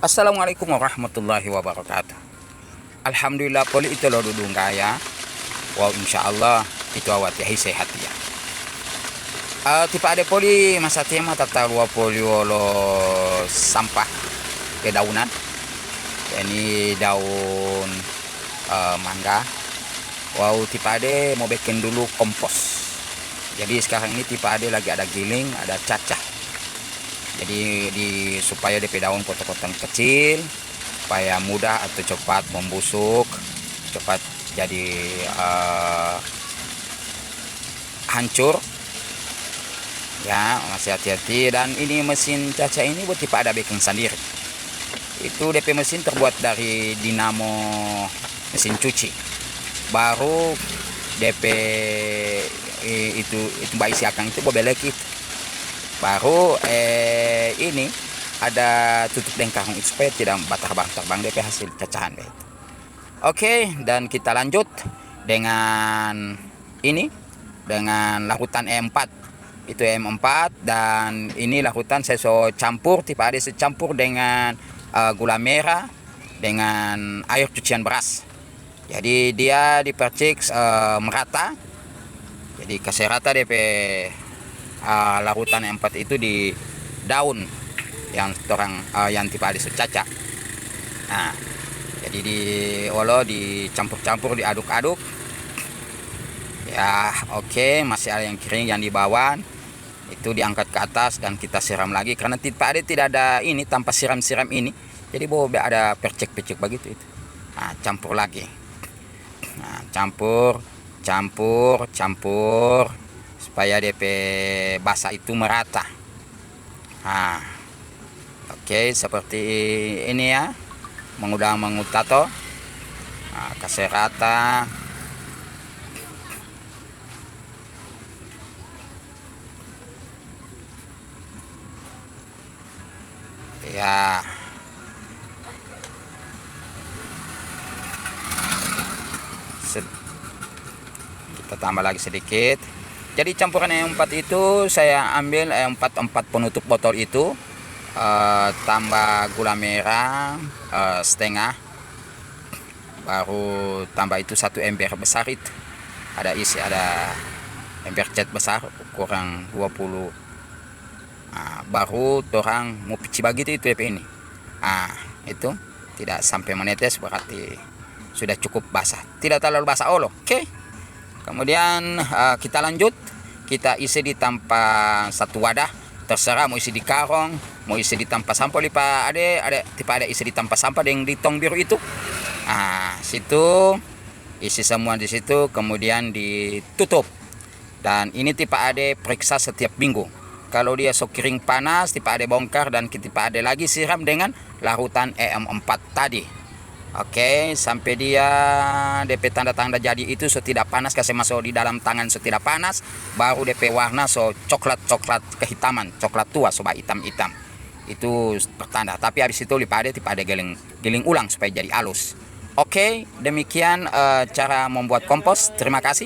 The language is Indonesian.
Assalamualaikum warahmatullahi wabarakatuh. Alhamdulillah poli itu lo dudung gaya. Wow, insyaallah itu awat ya sehat ya. Tipe ada poli masa tema tata luar poli lo sampah kedaunan. Ini daun mangga. Wow, tipe ada mau bikin dulu kompos. Jadi sekarang ini tipe ada lagi ada giling, ada cacah. Jadi supaya DP daun potong-potong kecil supaya mudah atau cepat membusuk, cepat jadi hancur. Ya, masih hati-hati. Dan ini mesin caca ini buat tipe ada bikin sendiri. Itu DP mesin terbuat dari dinamo mesin cuci. Baru DP itu baisi akang itu bobelek itu. Baru ini ada tutup lengkang supaya tidak terbang DP hasil cacahan. Oke, dan kita lanjut dengan ini, dengan larutan E4. Itu E4 dan ini larutan saya so campur, tipe ada secampur dengan gula merah dengan air cucian beras. Jadi dia dipercik merata. Jadi kasih rata DP larutan E4 itu di daun yang yang tipe ada secaca. Nah, jadi dicampur-campur, diaduk-aduk. Ya, oke, masih ada yang kering yang di bawah. Itu diangkat ke atas dan kita siram lagi karena tipe ada tidak ada ini tanpa siram-siram ini. Jadi boleh ada percik-percik begitu itu. Nah, campur lagi. Nah, campur supaya DP basah itu merata. Nah, oke, seperti ini ya, mengutato. Nah, kasih rata. Ya, kita tambah lagi sedikit. Jadi campuran E4 itu saya ambil E4 penutup botol itu, tambah gula merah setengah, baru tambah itu 1 ember besar itu. Ada ember cat besar kurang 20. Nah, baru orang mau pici begitu itu DP ini. Nah, itu tidak sampai menetes berarti sudah cukup basah. Tidak terlalu basah oke. Kemudian kita lanjut, kita isi di tanpa satu wadah, terserah mau isi di karung, mau isi di tanpa sampah. Tipe ada isi di tanpa sampah dengan di tong biru itu. Nah, situ isi semua di situ, kemudian ditutup. Dan ini tipe ada periksa setiap minggu. Kalau dia sok kering panas, tipe ada bongkar dan tipe ada lagi siram dengan larutan EM4 tadi. Oke, sampai dia DP tanda-tanda jadi itu so tidak panas, kasih masuk di dalam tangan so tidak panas, baru DP warna so coklat kehitaman, coklat tua so hitam-hitam. Itu pertanda. Tapi habis itu tipe ada giling ulang supaya jadi halus. Oke, demikian cara membuat kompos. Terima kasih.